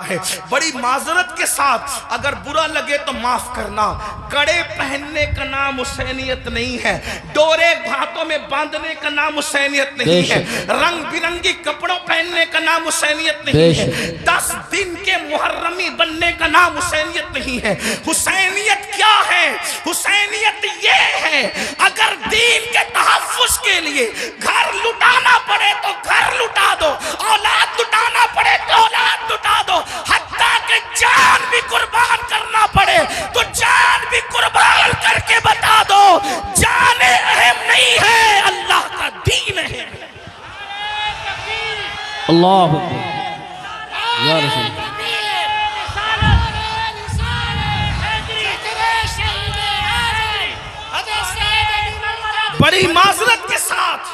ہے۔ بڑی معذرت کے ساتھ اگر برا لگے تو معاف کرنا، کڑے پہننے کا نام حسینیت نہیں ہے، ڈورے ہاتھوں میں باندھنے کا نام حسینیت نہیں ہے، رنگ برنگی کپڑوں پہننے کا نام حسینیت نہیں ہے، 10 دن کے محرمی بننے کا نام حسینیت نہیں ہے۔ حسینیت کیا ہے؟ حسینیت یہ ہے اگر دین کے تحفظ کے لیے گھر لٹانا پڑے تو گھر لٹا دو، اولاد لٹانا پڑے تو اولاد لٹا دو، حتیٰ کہ جان بھی قربان کرنا پڑے تو جان بھی قربان کر کے بتا دو جان اہم نہیں ہے، اللہ کا دین ہے۔ اللہ اکبر یا رسول اللہ۔ بڑی معذرت کے ساتھ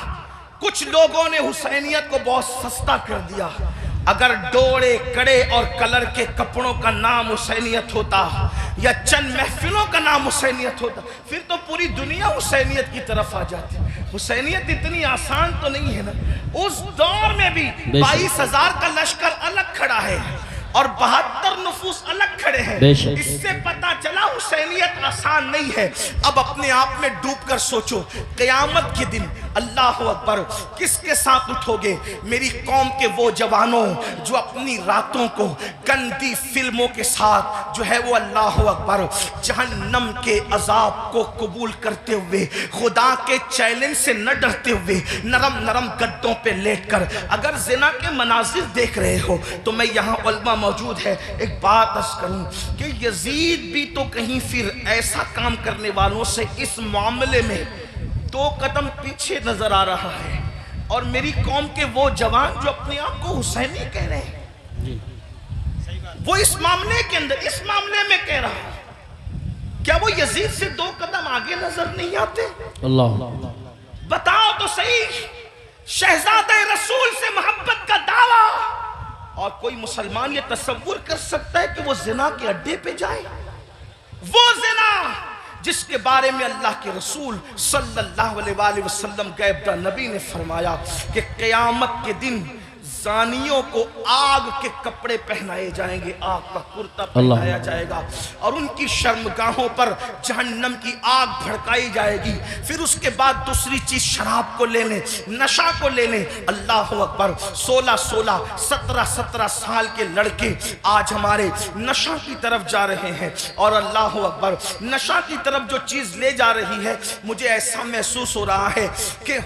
کچھ لوگوں نے حسینیت کو بہت سستا کر دیا۔ اگر ڈوڑے کڑے اور کلر کے کپڑوں کا نام حسینیت ہوتا یا چند محفلوں کا نام حسینیت ہوتا پھر تو پوری دنیا حسینیت کی طرف آ جاتی۔ حسینیت اتنی آسان تو نہیں ہے نا۔ اس دور میں بھی 22,000 کا لشکر الگ کھڑا ہے اور 72 نفوس الگ کھڑے ہیں۔ اس سے پتا چلا حسینیت آسان نہیں ہے۔ اب اپنے آپ میں ڈوب کر سوچو، قیامت کے دن اللہ اکبر کس کے ساتھ اٹھو گے؟ میری قوم کے وہ جوانوں جو اپنی راتوں کو گندی فلموں کے ساتھ جو ہے وہ اللہ اکبر جہنم کے عذاب کو قبول کرتے ہوئے، خدا کے چیلنج سے نہ ڈرتے ہوئے، نرم نرم گدوں پہ لیٹ کر اگر زنا کے مناظر دیکھ رہے ہو تو میں یہاں علماء موجود ہے ایک بات عرض کروں کہ یزید بھی تو کہیں پھر ایسا کام کرنے والوں سے اس معاملے میں 2 قدم پیچھے نظر آ رہا ہے، اور میری قوم کے وہ جوان جو اپنے آپ کو حسینی کہہ رہے ہیں وہ اس معاملے کے اندر اس معاملے میں کہہ رہا ہے، کیا وہ یزید سے 2 قدم آگے نظر نہیں آتے؟ اللہ بتاؤ تو صحیح، شہزادہ رسول سے محبت کا دعویٰ، اور کوئی مسلمان یہ تصور کر سکتا ہے کہ وہ زنا کے اڈے پہ جائے؟ وہ زنا جس کے بارے میں اللہ کے رسول صلی اللہ علیہ وآلہ وسلم غیب نبی نے فرمایا کہ قیامت کے دن زانیوں کو آگ کے کپڑے پہنائے جائیں گے، آگ کا کرتا پہنایا جائے گا، اور ان کی شرمگاہوں پر جہنم کی آگ بھڑکائی جائے گی۔ پھر اس کے بعد دوسری چیز شراب کو لینے، نشہ کو لینے۔ اللہ اکبر 16 17 سال کے لڑکے آج ہمارے نشہ کی طرف جا رہے ہیں، اور اللہ اکبر نشہ کی طرف جو چیز لے جا رہی ہے مجھے ایسا محسوس ہو رہا ہے کہ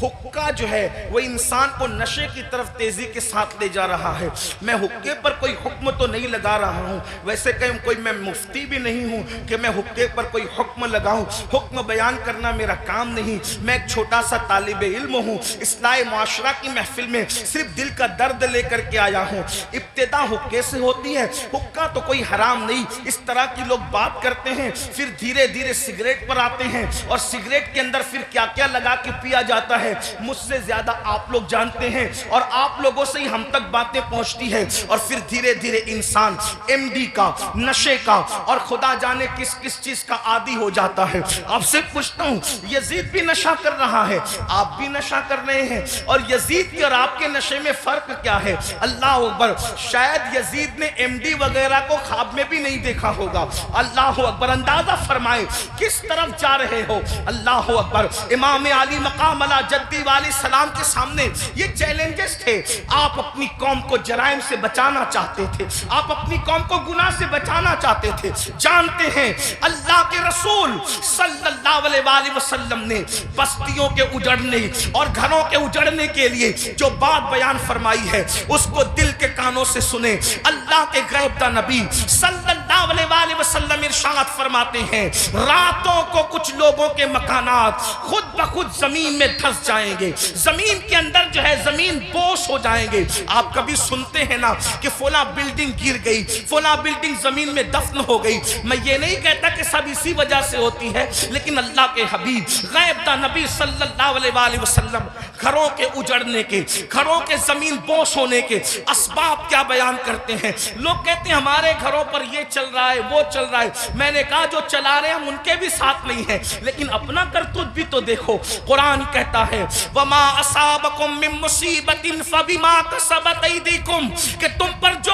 حقہ جو ہے وہ انسان کو نشے کی طرف تیزی کے ساتھ لے جا رہا ہے۔ میں حقے پر کوئی حکم تو نہیں لگا رہا ہوں، ویسے کہ کوئی میں مفتی بھی نہیں ہوں کہ میں حقے پر کوئی حکم لگاؤں، حکم بیان کرنا میرا کام نہیں۔ میں ایک چھوٹا سا طالب علم ہوں، اصلاح معاشرہ کی محفل میں صرف دل کا درد لے کر کے آیا ہوں۔ ابتدا حقے سے ہوتی ہے، حقہ تو کوئی حرام نہیں، اس طرح کی لوگ بات کرتے ہیں، پھر دھیرے دھیرے سگریٹ پر آتے ہیں، اور سگریٹ کے اندر پھر کیا کیا لگا کے پیا جاتا ہے مجھ سے زیادہ آپ لوگ جانتے ہیں، اور آپ لوگوں سے ہی ہم تک باتیں پہنچتی ہے، اور پھر دھیرے دھیرے انسان ایم ڈی کا، نشے کا، اور خدا جانے کس کس چیز کا عادی ہو جاتا ہے۔ آپ سے پوچھتا ہوں، یزید بھی نشہ کر رہا ہے، آپ بھی نشہ کر رہے ہیں، اور یزید کی اور آپ کے نشے میں فرق کیا ہے؟ اللہ اکبر، شاید یزید نے ایم ڈی وغیرہ کو خواب میں بھی نہیں دیکھا ہوگا۔ اللہ اکبر، اندازہ فرمائے کس طرف جا رہے ہو۔ اللہ اکبر، امام علی مقام علی جدی والی سلام کے سامنے یہ چیلنجز تھے۔ آپ اپنی قوم کو جرائم سے بچانا چاہتے تھے، آپ اپنی قوم کو گناہ سے بچانا چاہتے تھے۔ جانتے ہیں اللہ کے رسول صلی اللہ علیہ وآلہ وسلم نے بستیوں کے اجڑنے اور گھروں کے اجڑنے کے لیے جو بات بیان فرمائی ہے اس کو دل کے کانوں سے سنیں۔ اللہ کے غیب داں نبی صلی اللہ علیہ وآلہ وسلم ارشاد فرماتے ہیں، راتوں کو کچھ لوگوں کے مکانات خود بخود زمین میں دھس جائیں گے، زمین کے اندر جو ہے زمین بوس ہو جائیں گے۔ آپ کبھی سنتے ہیں نا کہ فلاں بلڈنگ گر گئی، فلاں بلڈنگ زمین میں دفن ہو گئی۔ میں یہ نہیں کہتا کہ سب اسی وجہ سے ہوتی ہے، لیکن اللہ کے حبیب غیب داں نبی صلی اللہ علیہ وآلہ وسلم گھروں کے اجڑنے کے، گھروں کے زمین بوس ہونے کے اسباب کیا بیان کرتے ہیں۔ لوگ کہتے ہیں ہمارے گھروں پر یہ چل رہا ہے، وہ چل رہا ہے۔ میں نے کہا جو چلا رہے ہیں ہم ان کے بھی ساتھ نہیں ہیں، لیکن اپنا کرتوت بھی تو دیکھو۔ قرآن کہتا ہے وَمَا أَصَابَكُم مِّن مُّصِيبَةٍ فَبِمَا كَسَبَتْ أَيْدِيكُمْ، کہ تم پر جو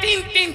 3-3,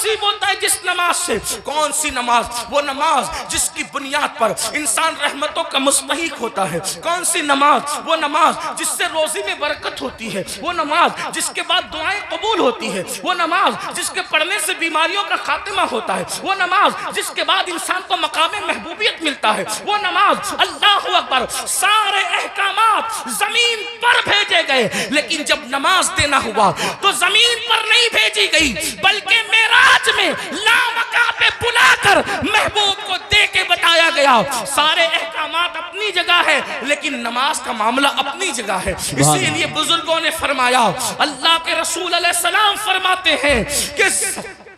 نصیب ہوتا ہے جس نماز سے. کون سی نماز؟ وہ نماز جس کی بنیاد پر انسان رحمتوں کا مستحق ہوتا ہے. کون سی نماز؟ وہ نماز جس سے روزی میں برکت ہوتی ہے. وہ نماز جس کے بعد دعائیں قبول ہوتی ہے. وہ نماز جس کے پڑھنے سے بیماریوں کا خاتمہ ہوتا ہے. وہ نماز جس کے بعد انسان کو مقام محبوبیت ملتا ہے. وہ نماز، اللہ اکبر، سارے احکامات زمین پر بھیجے گئے، لیکن جب نماز دینا ہوا تو زمین پر نہیں بھیجی گئی، بلکہ معراج میں لامکان پہ بلا کر محبوب کو دے کے بتایا گیا. سارے احکامات اپنی جگہ ہے، لیکن نماز کا معاملہ اپنی جگہ ہے. اسی لیے بزرگوں نے فرمایا، اللہ کے رسول علیہ السلام فرماتے ہیں کہ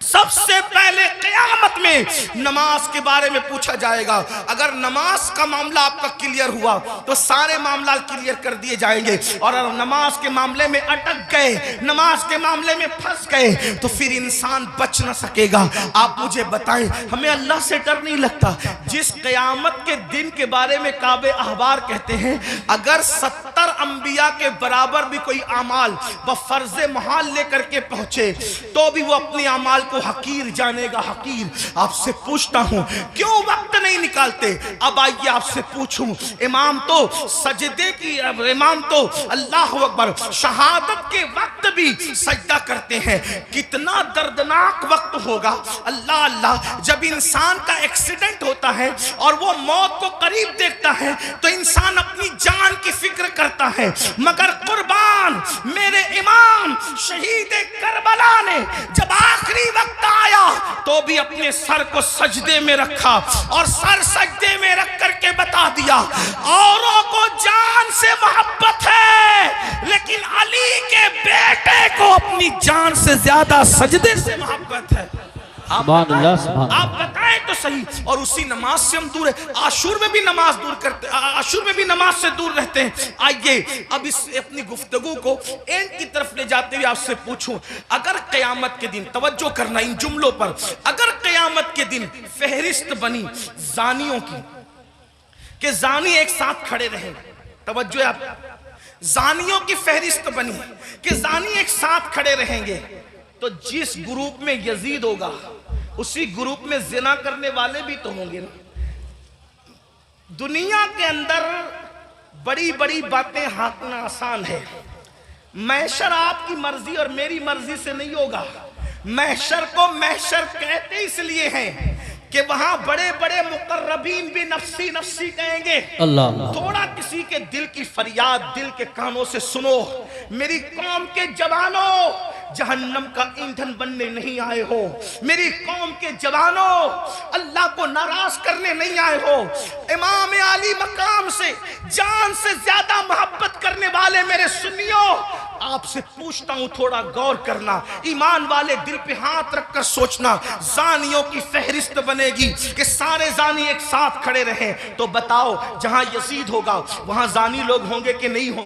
سب سے پہلے قیامت میں نماز کے بارے میں پوچھا جائے گا. اگر نماز کا معاملہ آپ کا کلیئر ہوا تو سارے معاملات کلیئر کر دیے جائیں گے، اور اگر نماز کے معاملے میں اٹک گئے، نماز کے معاملے میں پھنس گئے تو پھر انسان بچ نہ سکے گا. آپ مجھے بتائیں، ہمیں اللہ سے ڈر نہیں لگتا؟ جس قیامت کے دن کے بارے میں کعب احبار کہتے ہیں، اگر 70 انبیاء کے برابر بھی کوئی اعمال بفرض محال لے کر کے پہنچے تو بھی وہ اپنے اعمال کو حقیر جانے گا، حقیر. آپ سے پوچھتا ہوں کیوں وقت نہیں نکالتے؟ اب آئیے آپ سے پوچھوں، امام تو سجدے کی، امام تو اللہ اکبر شہادت کے وقت بھی سجدہ کرتے ہیں. کتنا دردناک وقت ہوگا. اللہ اللہ، جب انسان کا ایکسیڈنٹ ہوتا ہے اور وہ موت کو قریب دیکھتا ہے تو انسان اپنی جان کی فکر کرتا ہے، مگر قربان میرے امام شہید کربلا نے جب آخری وقت آیا تو بھی اپنے سر کو سجدے میں رکھا، اور سر سجدے میں رکھ کر کے بتا دیا، اوروں کو جان سے محبت ہے لیکن علی کے بیٹے کو اپنی جان سے زیادہ سجدے سے محبت ہے. سبحان اللہ، سبحان اللہ. آپ بتائیں تو صحیح. اور اسی نماز سے ہم دور ہیں. عاشور میں بھی نماز دور کرتے، عاشور میں بھی نماز سے دور رہتے ہیں. آئیے اب اس اپنی گفتگو کو اینڈ کی طرف لے جاتے ہوئے آپ سے پوچھوں، اگر قیامت کے دن، توجہ کرنا ان جملوں پر، اگر قیامت کے دن فہرست بنی زانیوں کی کہ زانی ایک ساتھ کھڑے رہیں، توجہ آپ، زانیوں کی فہرست بنی کہ زانی ایک ساتھ کھڑے رہیں گے، تو جس گروپ میں یزید ہوگا اسی گروپ میں زنا کرنے والے بھی تو ہوں گے نا. دنیا کے اندر بڑی بڑی باتیں ہانکنا آسان ہے. محشر آپ کی مرضی اور میری مرضی سے نہیں ہوگا. محشر کو محشر کہتے اس لیے ہیں کہ وہاں بڑے بڑے مقربین بھی نفسی نفسی کہیں گے. اللہ، تھوڑا کسی کے دل کی فریاد دل کے کانوں سے سنو، میری قوم کے جوانوں جہنم کا ایندھن بننے نہیں آئے ہو، میری قوم کے جوانوں اللہ کو ناراض کرنے نہیں آئے ہو. امام علی مقام سے جان سے زیادہ محبت کرنے والے میرے سنیوں، آپ سے پوچھتا ہوں تھوڑا غور کرنا، ایمان والے دل پہ ہاتھ رکھ کر سوچنا. زانیوں کی فہرست بنے گی کہ سارے زانی ایک ساتھ کھڑے رہیں، تو بتاؤ جہاں یزید ہوگا وہاں زانی لوگ ہوں گے کہ نہیں ہوں گے؟